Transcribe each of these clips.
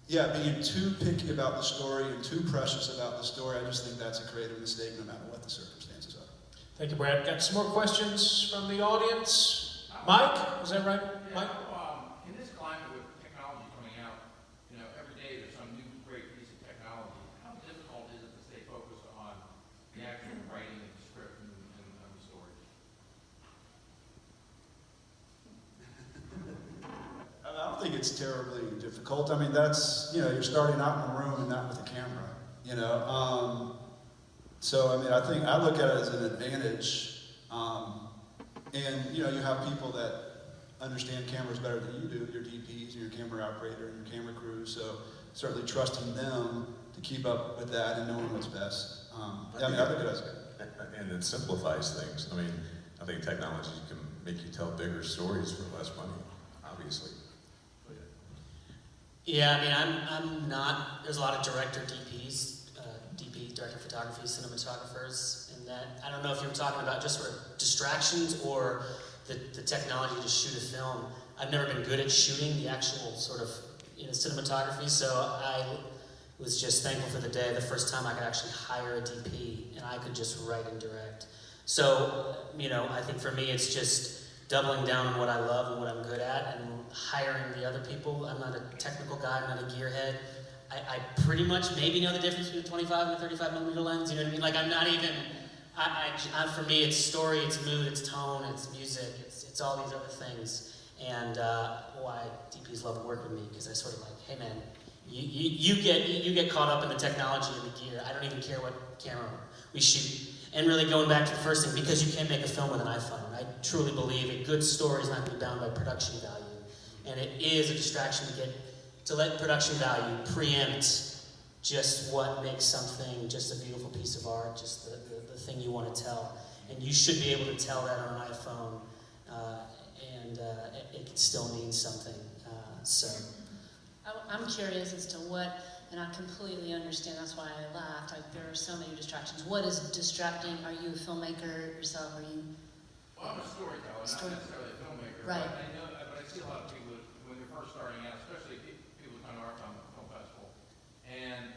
Yeah, being too picky about the story and too precious about the story, I just think that's a creative mistake no matter what the circumstances are. Thank you, Brad. Got some more questions from the audience. Mike, is that right? Yeah, Mike? In this climate with technology coming out, every day there's some new great piece of technology. How difficult is it to stay focused on the actual writing of the script and the story? I don't think it's terribly difficult. I mean, that's, you're starting out in a room and not with a camera, So, I mean, I look at it as an advantage. And, you have people that understand cameras better than you do, your DPs and your camera operator and your camera crew. So, certainly trusting them to keep up with that and knowing what's best. I think that's good. And it simplifies things. I mean, I think technology can make you tell bigger stories for less money, obviously. Yeah, I mean, I'm not, there's a lot of director DPs, director of photography, cinematographers, and that, I don't know if you were talking about just sort of distractions or the technology to shoot a film. I've never been good at shooting the actual sort of, cinematography, so I was just thankful for the first time I could actually hire a DP, and I could just write and direct. So, I think for me it's just doubling down on what I love and what I'm good at, and hiring the other people. I'm not a technical guy, I'm not a gearhead. I pretty much maybe know the difference between a 25 and a 35 millimeter lens, you know what I mean? Like I'm not even, for me it's story, it's mood, it's tone, it's music, it's all these other things. And why DPs love to work with me, because I sort of like, hey man, you get caught up in the technology and the gear. I don't even care what camera we shoot. And really going back to the first thing, because you can make a film with an iPhone, I truly believe a good story is not going to be bound by production value. And it is a distraction to let production value preempt just what makes something just a beautiful piece of art, just the thing you want to tell. And you should be able to tell that on an iPhone, and it can still mean something. I'm curious as to what, and I completely understand, that's why I laughed. There are so many distractions. What is distracting? Are you a filmmaker yourself? Are you? Well, I'm a storyteller, not necessarily a filmmaker. Right. But I see a lot of people when they're first starting out, especially people who come to our film festival, and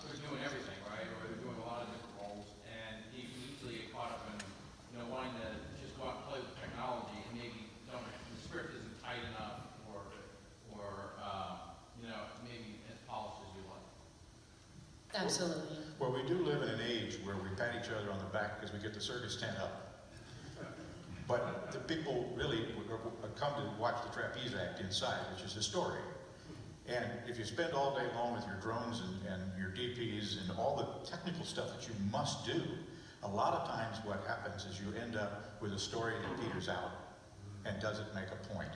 they're doing everything, right? Or they're doing a lot of different roles, and you can easily get caught up in, wanting to just go out and play with technology, and maybe the script isn't tight enough, or maybe as polished as you like. Absolutely. Well, we do live in an age where we pat each other on the back because we get the circus tent up. But the people really come to watch the trapeze act inside, which is a story. And if you spend all day long with your drones and your DPs and all the technical stuff that you must do, a lot of times what happens is you end up with a story that peters out and doesn't make a point.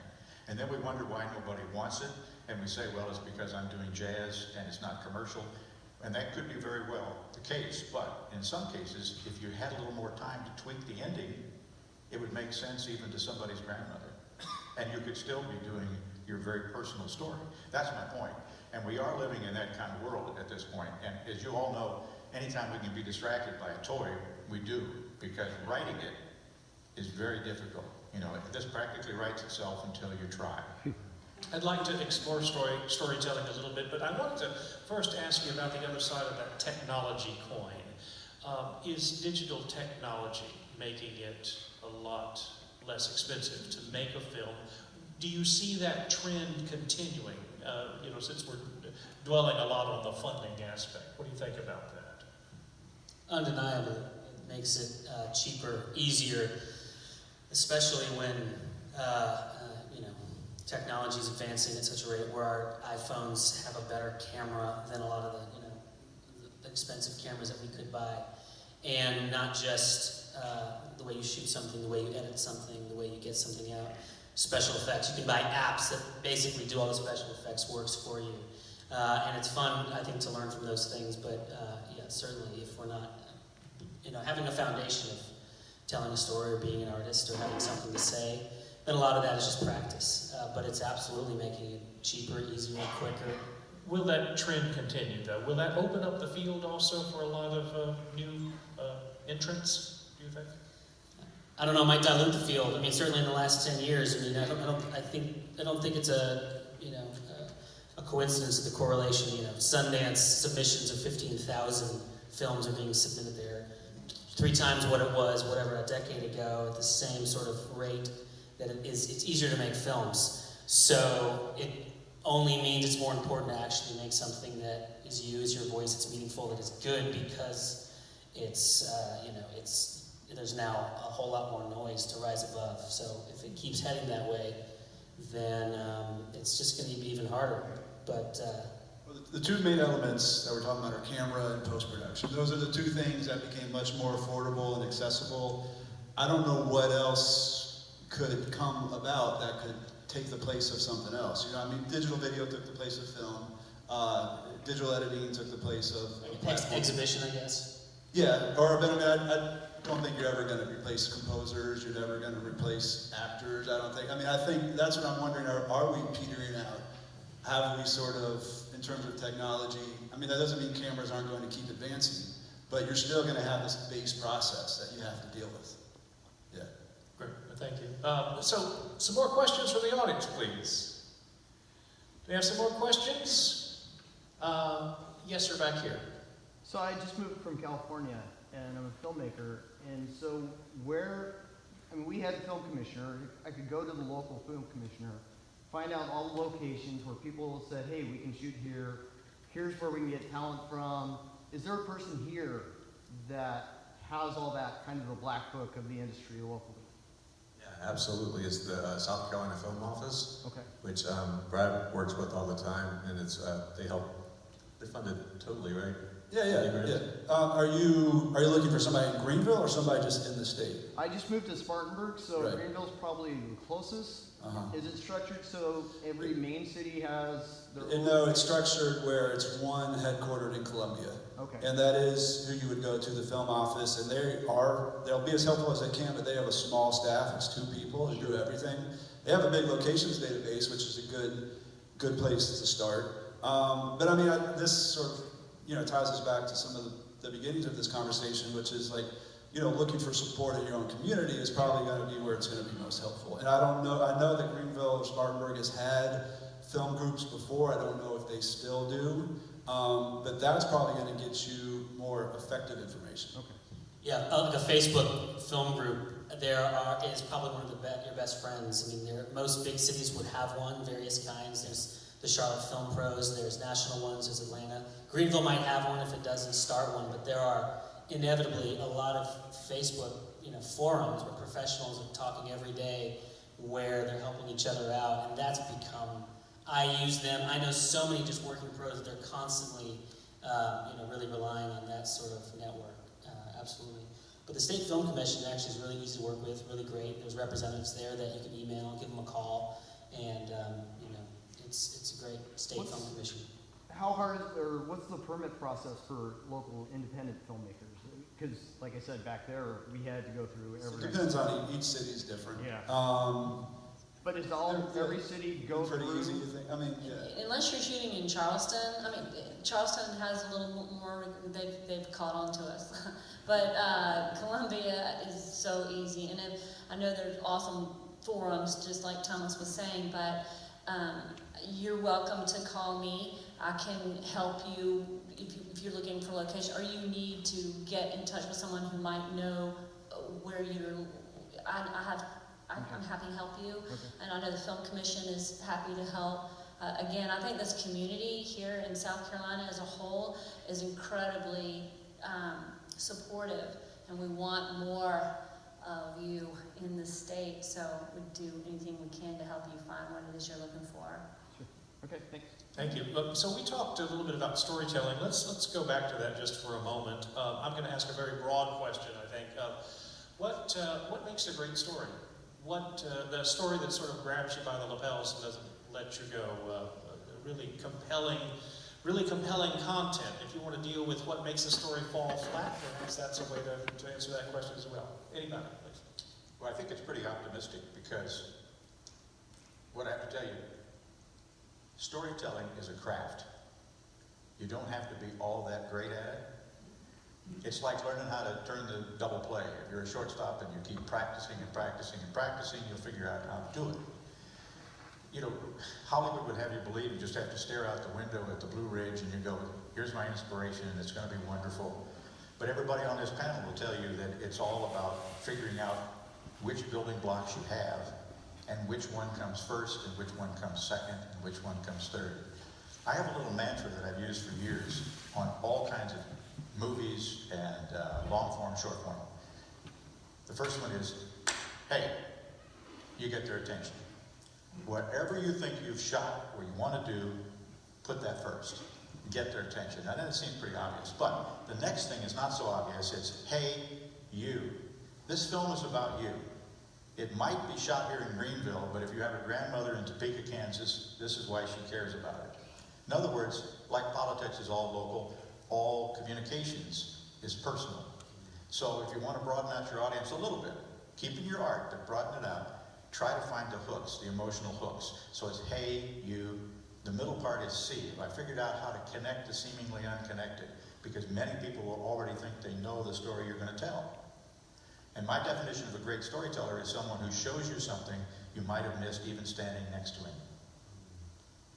And then we wonder why nobody wants it, and we say, well, it's because I'm doing jazz and it's not commercial. And that could be very well the case, but in some cases, if you had a little more time to tweak the ending, it would make sense even to somebody's grandmother. And you could still be doing your very personal story. That's my point. And we are living in that kind of world at this point. And as you all know, anytime we can be distracted by a toy, we do, because writing it is very difficult. This practically writes itself until you try. I'd like to explore storytelling a little bit, but I wanted to first ask you about the other side of that technology coin. Is digital technology making it a lot less expensive to make a film? Do you see that trend continuing, since we're dwelling a lot on the funding aspect? What do you think about that? Undeniably, it makes it cheaper, easier, especially when technology is advancing at such a rate where our iPhones have a better camera than a lot of the expensive cameras that we could buy. And not just the way you shoot something, the way you edit something, the way you get something out. Special effects. You can buy apps that basically do all the special effects works for you. And it's fun, I think, to learn from those things, but certainly if we're not, having a foundation of telling a story or being an artist or having something to say, then a lot of that is just practice. But it's absolutely making it cheaper, easier, quicker. Will that trend continue, though? Will that open up the field also for a lot of new entrants, do you think? I don't know, it might dilute the field. I mean, certainly in the last 10 years, I don't think it's a coincidence, the correlation, Sundance submissions of 15,000 films are being submitted there. 3 times what it was, whatever, a decade ago, at the same sort of rate that it's easier to make films. So it only means it's more important to actually make something that is you, is your voice, it's meaningful, that is good, because it's, there's now a whole lot more noise to rise above. So if it keeps heading that way, then it's just going to be even harder. But Well, the 2 main elements that we're talking about are camera and post-production. Those are the 2 things that became much more affordable and accessible. I don't know what else could come about that could take the place of something else. Digital video took the place of film. Digital editing took the place of exhibition, I guess. Yeah, I don't think you're ever going to replace composers. You're never going to replace actors. I think that's what I'm wondering. Are we petering out? Have we sort of, in terms of technology? That doesn't mean cameras aren't going to keep advancing, but you're still going to have this base process that you have to deal with. Yeah. Great, thank you. So, some more questions from the audience, please. Do we have some more questions? Yes, sir, back here. So I just moved from California, and I'm a filmmaker, and so we had a film commissioner. I could go to the local film commissioner, find out all the locations where people said, hey, we can shoot here, here's where we can get talent from. Is there a person here that has all that, kind of the black book of the industry locally? Yeah, absolutely. It's the South Carolina Film Office, Okay. which Brad works with all the time, and it's they fund it totally, right? Yeah. Are you looking for somebody in Greenville or somebody just in the state? I just moved to Spartanburg, so Right. Greenville's probably the closest. Uh-huh. Is it structured so every main city has their own? No, it's structured where it's one headquartered in Columbia. Okay. And that is who you would go to, the film office, and they'll be as helpful as they can, but they have a small staff. It's 2 people who do everything. They have a big locations database, which is a good place to start. This sort of, ties us back to some of the beginnings of this conversation, which is like, looking for support in your own community is probably going to be where it's going to be most helpful. And I know that Greenville or Spartanburg has had film groups before. I don't know if they still do, but that's probably going to get you more effective information. Okay. Yeah, like a Facebook film group, is probably one of your best friends. Most big cities would have one, various kinds. There's the Charlotte Film Pros, there's national ones, there's Atlanta. Greenville might have one if it doesn't start one, but there are inevitably a lot of Facebook, forums where professionals are talking every day, where they're helping each other out, and that's become. I use them. I know so many just working pros that they're constantly, really relying on that sort of network. Absolutely. But the State Film Commission actually is really easy to work with, really great. There's representatives there that you can email, give them a call, and it's a great state film commission. How hard, or what's the permit process for local independent filmmakers? Because, like I said, back there, we had to go through It depends on each city is different. Yeah. But is every city go pretty through? easy, you think? Yeah. Unless you're shooting in Charleston, Charleston has a little more, they've caught on to us. But Columbia is so easy, and I know there's awesome forums, just like Thomas was saying, but you're welcome to call me. I can help you if you're looking for location, or you need to get in touch with someone who might know where you're. I'm happy to help you, and I know the Film Commission is happy to help. Again, I think this community here in South Carolina as a whole is incredibly supportive, and we want more of you in the state, so we'd do anything we can to help you find what it is you're looking for. Sure. Okay, thanks. Thank you. So we talked a little bit about storytelling. Let's go back to that just for a moment. I'm going to ask a very broad question, I think. What makes a great story? The story that sort of grabs you by the lapels and doesn't let you go? Really compelling content. If you want to deal with what makes a story fall flat, perhaps that's a way to answer that question as well. Anybody, please. Well, I think it's pretty optimistic because what I have to tell you, storytelling is a craft. You don't have to be all that great at it. It's like learning how to turn the double play. If you're a shortstop and you keep practicing and practicing and practicing, you'll figure out how to do it. you know, Hollywood would have you believe you just have to stare out the window at the Blue Ridge and you go, here's my inspiration and it's going to be wonderful. But everybody on this panel will tell you that it's all about figuring out which building blocks you have and which one comes first and which one comes second and which one comes third. I have a little mantra that I've used for years on all kinds of movies and long form, short form. The first one is, hey, you get their attention. Whatever you think you've shot or you want to do, put that first. Get their attention. Now that seems pretty obvious, but the next thing is not so obvious. It's, hey, you. This film is about you. It might be shot here in Greenville, but if you have a grandmother in Topeka, Kansas, this is why she cares about it. In other words, like politics is all local, all communications is personal. So if you want to broaden out your audience a little bit, keeping your art, but broaden it out, try to find the hooks, the emotional hooks. So it's, hey, you. The middle part is see. I figured out how to connect the seemingly unconnected, because many people will already think they know the story you're going to tell. And my definition of a great storyteller is someone who shows you something you might have missed even standing next to him.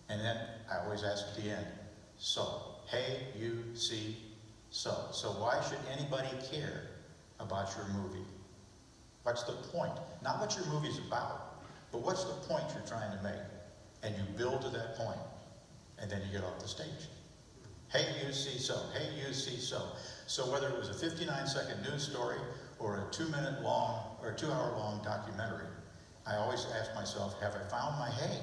And then I always ask at the end, so, hey, you, see, so. So why should anybody care about your movie? What's the point? Not what your movie's about, but what's the point you're trying to make? And you build to that point, and then you get off the stage. Hey, you see so. Hey, you see so. So whether it was a 59-second news story or a 2-minute long or a 2-hour long documentary, I always ask myself, have I found my hey?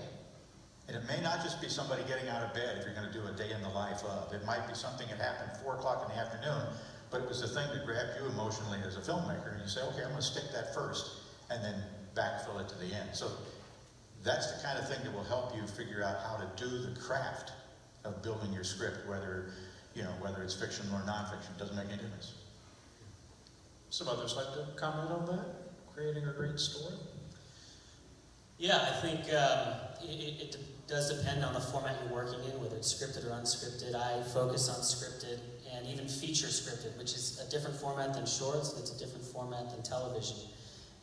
And it may not just be somebody getting out of bed if you're going to do a day in the life of. It might be something that happened at 4 o'clock in the afternoon, but it was the thing that grabbed you emotionally as a filmmaker, and you say, okay, I'm going to stick that first, and then backfill it to the end. So that's the kind of thing that will help you figure out how to do the craft of building your script, whether it's fiction or nonfiction, it doesn't make any difference. Some others like to comment on that? Creating a great story? Yeah, I think it does depend on the format you're working in, whether it's scripted or unscripted. I focus on scripted and even feature scripted, which is a different format than shorts, and it's a different format than television.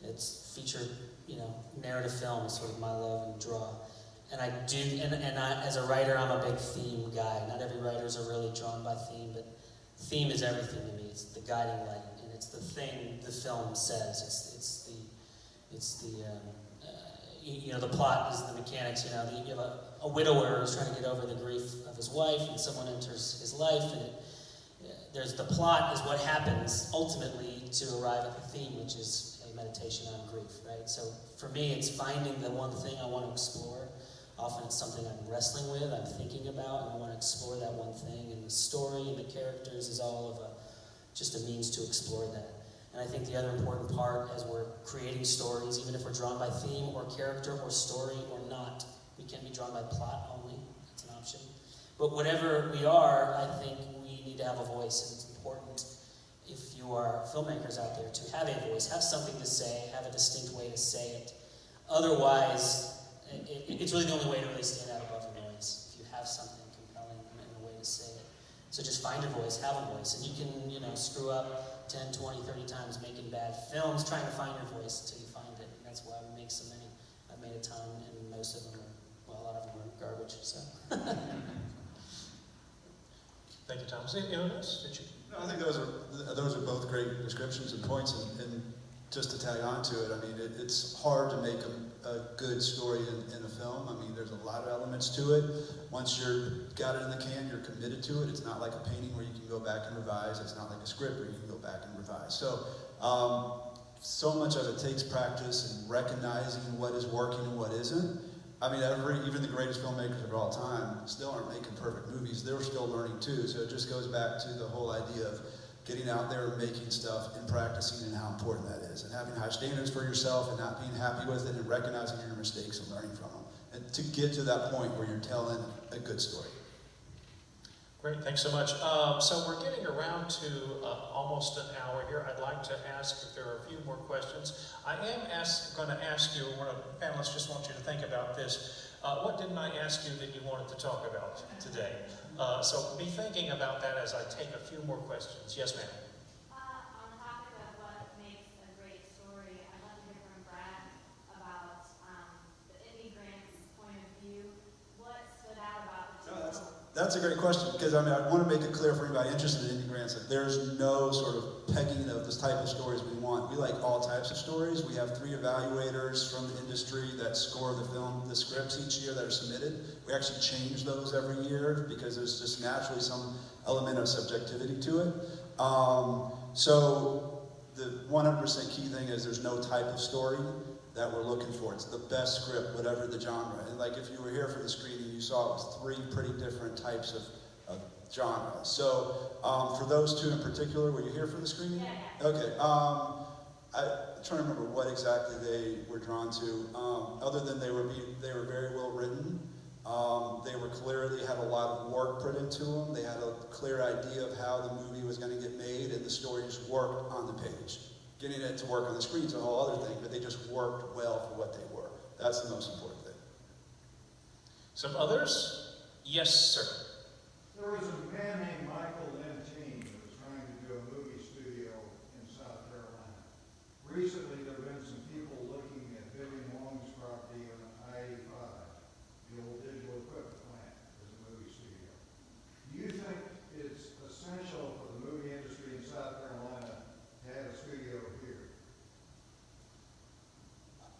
It's feature, narrative film is sort of my love and draw. And I do, and I, as a writer, I'm a big theme guy. Not every writers are really drawn by theme, but theme is everything to me. It's the guiding light, and it's the thing the film says. The plot is the mechanics. You have a widower who's trying to get over the grief of his wife, and someone enters his life, and there's the plot is what happens ultimately to arrive at the theme, which is a meditation on grief, right? So for me, it's finding the one thing I want to explore. Often it's something I'm wrestling with, I'm thinking about, and I want to explore that one thing. And the story and the characters is all of just a means to explore that. And I think the other important part as we're creating stories, even if we're drawn by theme or character or story or not, we can be drawn by plot only. That's an option. But whatever we are, I think we need to have a voice, and it's important if you are filmmakers out there to have a voice, have something to say, have a distinct way to say it. Otherwise, it's really the only way to really stand out above the noise, if you have something compelling and a way to say it. So just find a voice, have a voice, and you can, screw up 10, 20, 30 times making bad films, trying to find your voice until you find it, and that's why we make so many. I've made a ton, and most of them a lot of them are garbage, so. Thank you, Thomas. Anyone else? No, I think those are both great descriptions and points, and just to tag on to it, I mean, it's hard to make a good story in a film. I mean, there's a lot of elements to it. Once you've got it in the can, you're committed to it. It's not like a painting where you can go back and revise. It's not like a script where you can go back and revise. So, so much of it takes practice and recognizing what is working and what isn't. I mean, even the greatest filmmakers of all time still aren't making perfect movies. They're still learning too. So it just goes back to the whole idea of getting out there and making stuff and practicing and how important that is. And having high standards for yourself and not being happy with it and recognizing your mistakes and learning from them. And to get to that point where you're telling a good story. Great, thanks so much. So we're getting around to almost an hour here. I'd like to ask if there are a few more questions. I am going to ask you, one of the panelists just want you to think about this. What didn't I ask you that you wanted to talk about today? So be thinking about that as I take a few more questions. Yes, ma'am. On the topic of what makes a great story, I'd love to hear from Brad about the immigrant's point of That's a great question, because I mean, I want to make it clear for anybody interested in indie grants that there's no sort of pegging of this type of stories we want. We like all types of stories. We have 3 evaluators from the industry that score the scripts each year that are submitted. We actually change those every year because there's just naturally some element of subjectivity to it. So the 100% key thing is there's no type of story that we're looking for. It's the best script, whatever the genre. And like if you were here for the screening, you saw it was 3 pretty different types of genre. So for those 2 in particular, were you here for the screening? Yeah. Okay. I'm trying to remember what exactly they were drawn to. Other than they were very well written. They were clearly had a lot of work put into them. They had a clear idea of how the movie was going to get made, and the story just worked on the page. Getting it to work on the screen is a whole other thing, but they just worked well for what they were. That's the most important thing. Some others? Yes, sir. There was a man named Michael Lentine who was trying to do a movie studio in South Carolina. Recently, there have been some people looking at Vivian Long's property on I-85, the old digital equipment plant, as a movie studio. Do you think it's essential for the movie industry in South Carolina to have a studio here?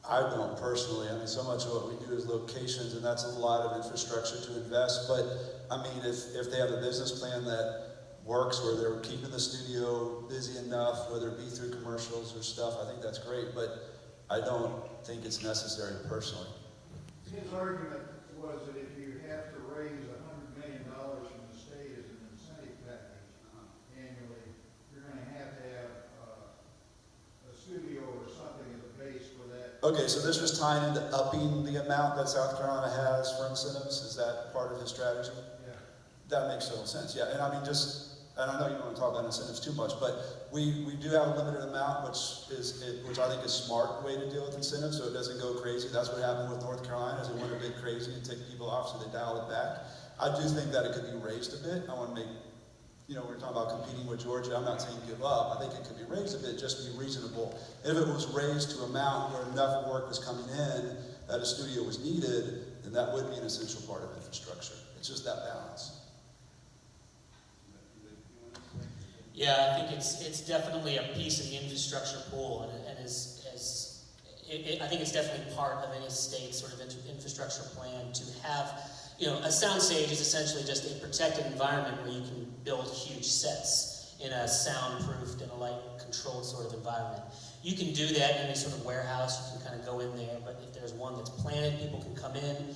I don't personally. I mean, so much of what we do is locations, and that's a lot of infrastructure to invest. But I mean, if they have a business plan that works, where they're keeping the studio busy enough, whether it be through commercials or stuff, I think that's great. But I don't think it's necessary personally. His argument was that if you have to raise $100 million from the state as an incentive package annually, you're going to have a studio or something as a base for that. Okay, so this was tying into upping the amount that South Carolina has for incentives. Is that part of his strategy? Yeah. That makes total sense. Yeah, and I mean, and I know you don't want to talk about incentives too much, but we do have a limited amount, which I think is a smart way to deal with incentives, so it doesn't go crazy. That's what happened with North Carolina, is it went a bit crazy and take people off, so they dialed it back. I do think that it could be raised a bit. I want to make, we're talking about competing with Georgia. I'm not saying give up. I think it could be raised a bit, just be reasonable. If it was raised to an amount where enough work was coming in that a studio was needed, then that would be an essential part of infrastructure. It's just that balance. Yeah, I think it's definitely a piece of the infrastructure pool, and I think it's definitely part of any state sort of infrastructure plan to have, a soundstage is essentially just a protected environment where you can build huge sets in a soundproofed and a light-controlled sort of environment. You can do that in any sort of warehouse, you can kind of go in there, but if there's one that's planted, people can come in,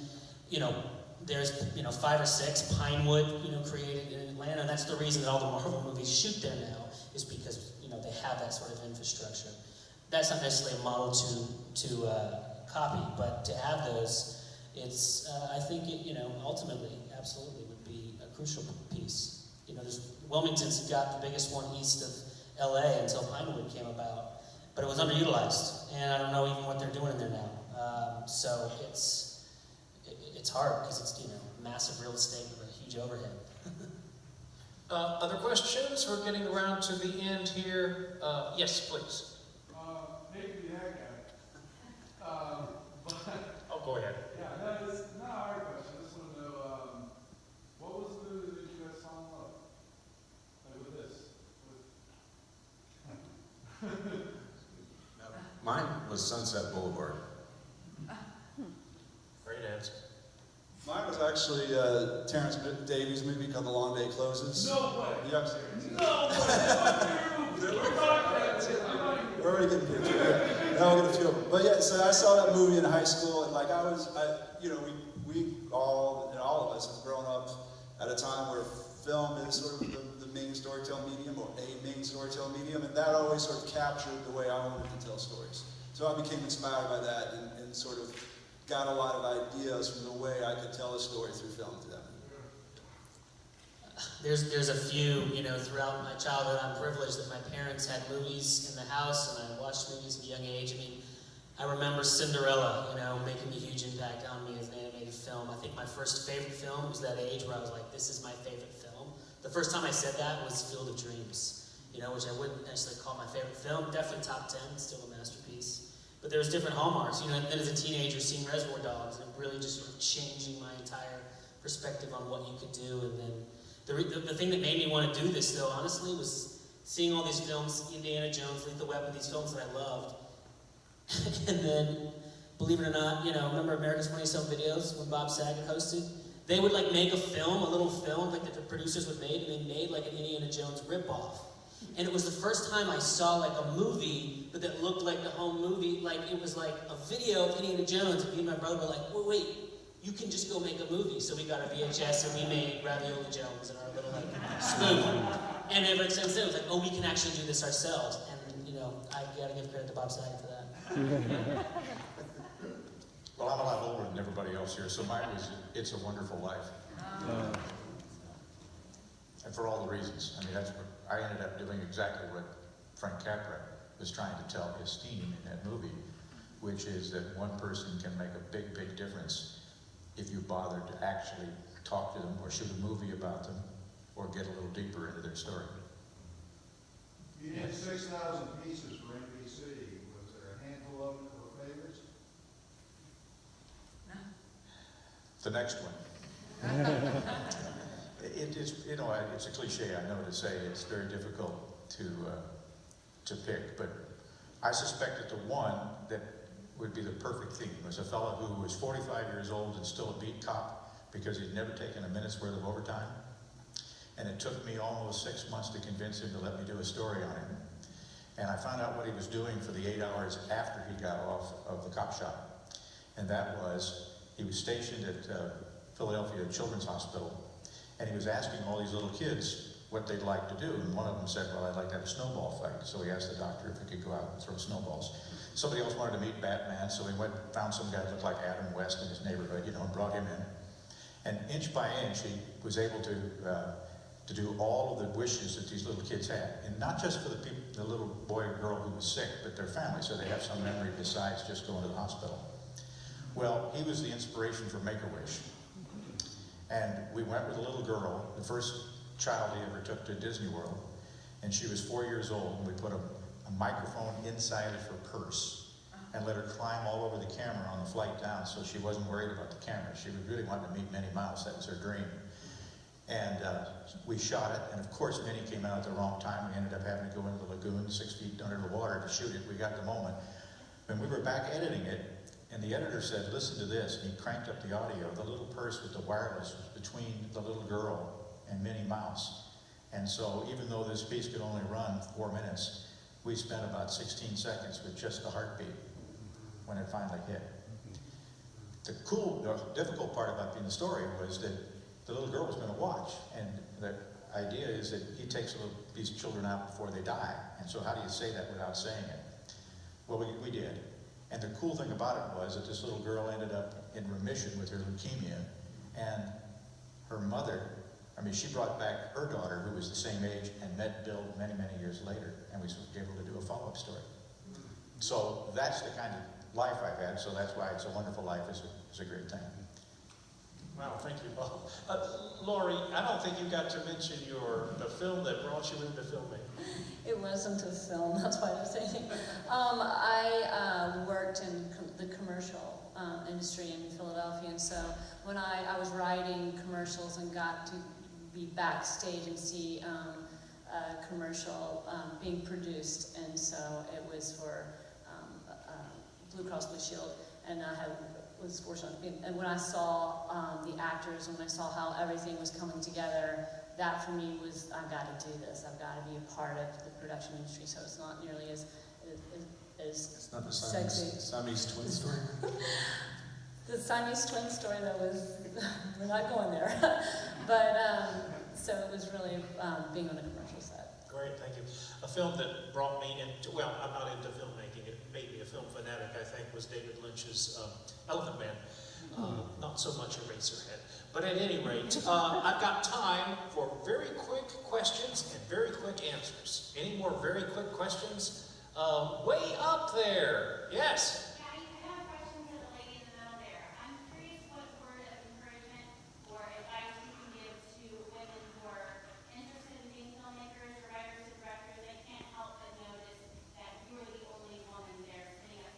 there's 5 or 6 Pinewood, created in Atlanta, and that's the reason that all the Marvel movies shoot there now, is because they have that sort of infrastructure. That's not necessarily a model to copy, but to have those, it's I think it ultimately absolutely would be a crucial piece. Wilmington's got the biggest one east of LA until Pinewood came about, but it was underutilized, and I don't know even what they're doing in there now. So it's hard because it's massive real estate with a huge overhead. Other questions? We're getting around to the end here. Yes, please. Maybe that guy. Oh, go ahead. Yeah, no, it's not a hard question. I just want to know, what was the movie that you guys saw in love? Like with this? Mine was Sunset Boulevard. Great answer. Mine was actually Terrence Davies' movie called The Long Day Closes. No way! Yeah, I'm serious. No way! We're already getting pictures. Now we'll get a few of them. But yeah, so I saw that movie in high school, and we all of us have grown up at a time where film is sort of the main storytelling medium, or a main storytelling medium, and that always sort of captured the way I wanted to tell stories. So I became inspired by that, and sort of got a lot of ideas from the way I could tell a story through film through that movie. There's a few, throughout my childhood. I'm privileged that my parents had movies in the house, and I watched movies at a young age. I mean, I remember Cinderella, making a huge impact on me as an animated film. I think my first favorite film was that age where I was like, this is my favorite film. The first time I said that was Field of Dreams, which I wouldn't necessarily call my favorite film. Definitely top 10, still a masterpiece. But there's different hallmarks, and then as a teenager seeing Reservoir Dogs, and it really just sort of changing my entire perspective on what you could do. And then the thing that made me want to do this, though, honestly, was seeing all these films, Indiana Jones, Lethal Weapon, these films that I loved. And then, believe it or not, you know, remember America's Funniest Home Videos when Bob Saget hosted? They would like make a film, a little film, like that the producers would make, and they made like an Indiana Jones ripoff. And it was the first time I saw like a movie, but that looked like the home movie, like it was like a video of Indiana Jones, and me and my brother were like, wait, you can just go make a movie. So we got a VHS and we made Ravioli Jones and our little like spoof. And ever since then, it was like, oh, we can actually do this ourselves. And, you know, I gotta give credit to Bob Saget for that. Well, I'm a lot older than everybody else here, so mine was It's a Wonderful Life. And for all the reasons. I mean, that's what I ended up doing exactly what Frank Capra was trying to tell his team in that movie, which is that one person can make a big, big difference if you bother to actually talk to them or shoot a movie about them or get a little deeper into their story. You did 6,000 pieces for NBC. Was there a handful of them that were favorites? The next one. It is, you know, it's a cliche, I know, to say it's very difficult to pick, but I suspect that the one that would be the perfect theme was a fellow who was 45 years old and still a beat cop because he'd never taken a minute's worth of overtime. And it took me almost 6 months to convince him to let me do a story on him. And I found out what he was doing for the 8 hours after he got off of the cop shop. And that was, he was stationed at Philadelphia Children's Hospital, and he was asking all these little kids what they'd like to do. And one of them said, well, I'd like to have a snowball fight. So he asked the doctor if he could go out and throw snowballs. Somebody else wanted to meet Batman, so he went found some guy that looked like Adam West in his neighborhood, you know, and brought him in. And inch by inch, he was able to do all of the wishes that these little kids had. And not just for the little boy or girl who was sick, but their family, so they have some memory besides just going to the hospital. Well, he was the inspiration for Make-A-Wish. And we went with a little girl, the first child he ever took to Disney World, and she was 4 years old, and we put a microphone inside of her purse and let her climb all over the camera on the flight down so she wasn't worried about the camera. She really wanted to meet Minnie Mouse, that was her dream. And we shot it, and of course Minnie came out at the wrong time. We ended up having to go into the lagoon 6 feet under the water to shoot it. We got the moment. When we were back editing it, and the editor said, listen to this, and he cranked up the audio. The little purse with the wireless was between the little girl and Minnie Mouse. And so even though this piece could only run 4 minutes, we spent about 16 seconds with just the heartbeat when it finally hit. The difficult part about being the story was that the little girl was going to watch, and the idea is that he takes these children out before they die. And so how do you say that without saying it? Well, we did. And the cool thing about it was that this little girl ended up in remission with her leukemia, and her mother, she brought back her daughter, who was the same age, and met Bill many, many years later, and we were able to do a follow-up story. So that's the kind of life I've had, so that's why It's a Wonderful Life is a great thing. Wow, thank you, Bob. Laurie, I don't think you got to mention the film that brought you into filming. It wasn't a film, that's why I'm saying. I worked in the commercial industry in Philadelphia, and so when I was writing commercials and got to be backstage and see a commercial being produced, and so it was for Blue Cross Blue Shield, and I was fortunate. And when I saw the actors, when I saw how everything was coming together, that for me was, I've got to do this. I've got to be a part of the production industry, so it's not nearly as It's not the sexy. Siamese twin story? The Siamese twin story, that was, we're not going there. But, so it was really being on a commercial set. Great, thank you. A film that brought me into, well, I'm not into filmmaking, it made me a film fanatic, I think, was David Lynch's Elephant Man. Not so much Eraserhead. But at any rate, I've got time for very quick questions and very quick answers. Any more very quick questions? Way up there. Yes? Yeah, I have questions for the lady in the middle there. I'm curious what word of encouragement or advice you can give to women who are interested in being filmmakers or writers or directors. They can't help but notice that you're the only woman there sitting up,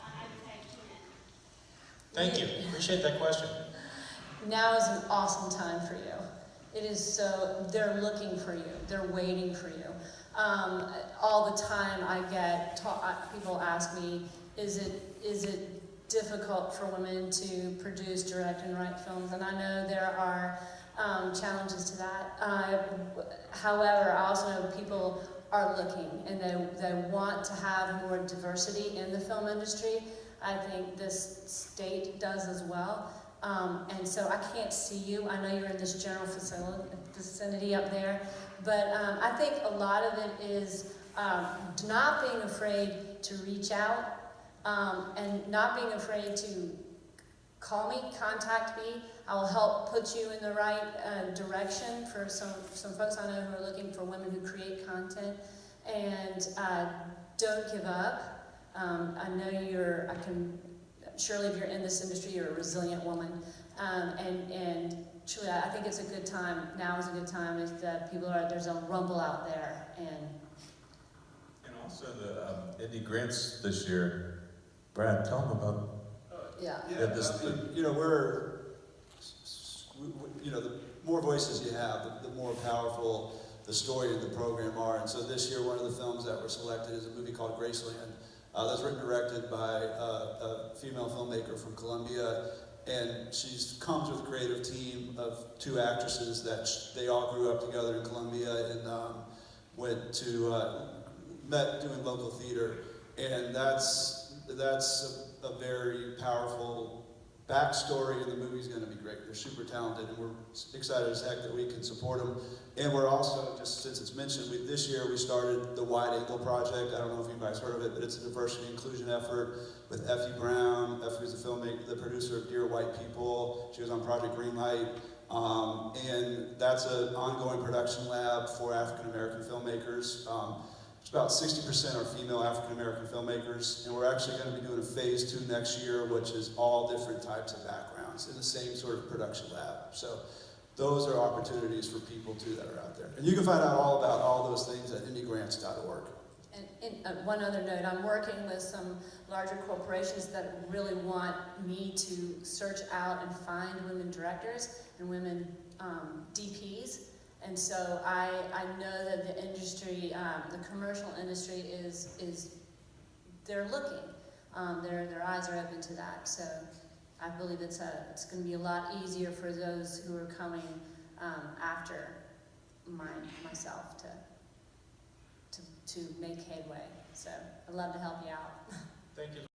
I would say, 2 men. Thank you. Appreciate that question. now is an awesome time for you. It is so, they're looking for you, they're waiting for you. All the time I get, people ask me, is it difficult for women to produce, direct, and write films? And I know there are challenges to that. However, I also know people are looking, and they want to have more diversity in the film industry. I think this state does as well. And so I can't see you. I know you're in this general vicinity up there, but I think a lot of it is not being afraid to reach out and not being afraid to call me, contact me. I will help put you in the right direction for some folks I know who are looking for women who create content. And don't give up. I know surely if you're in this industry, you're a resilient woman. And truly, I think it's a good time. Now is a good time. Is that there's a rumble out there. And also the Indie Grants this year. Brad, tell them about. Yeah. Yeah, the more voices you have, the more powerful the story and the program are. And so this year, one of the films that were selected is a movie called Graceland. That's written and directed by a female filmmaker from Columbia, and she comes with a creative team of 2 actresses that they all grew up together in Columbia and met doing local theater, and that's a very powerful backstory, and the movie's going to be great. They're super talented, and we're excited as heck that we can support them. And we're also, just since it's mentioned, this year we started the Wide Angle Project. I don't know if you guys heard of it, but it's a diversity inclusion effort with Effie Brown. Effie's the producer of Dear White People. She was on Project Greenlight. And that's an ongoing production lab for African American filmmakers. It's about 60% are female African American filmmakers, and we're actually going to be doing a phase 2 next year, which is all different types of backgrounds in the same sort of production lab. So those are opportunities for people too that are out there. And you can find out all about all those things at indiegrants.org. And one other note, I'm working with some larger corporations that really want me to search out and find women directors and women DPs. And so I know that the industry, the commercial industry is they're looking. Their eyes are open to that. So I believe it's going to be a lot easier for those who are coming after myself to make headway. So I'd love to help you out. Thank you.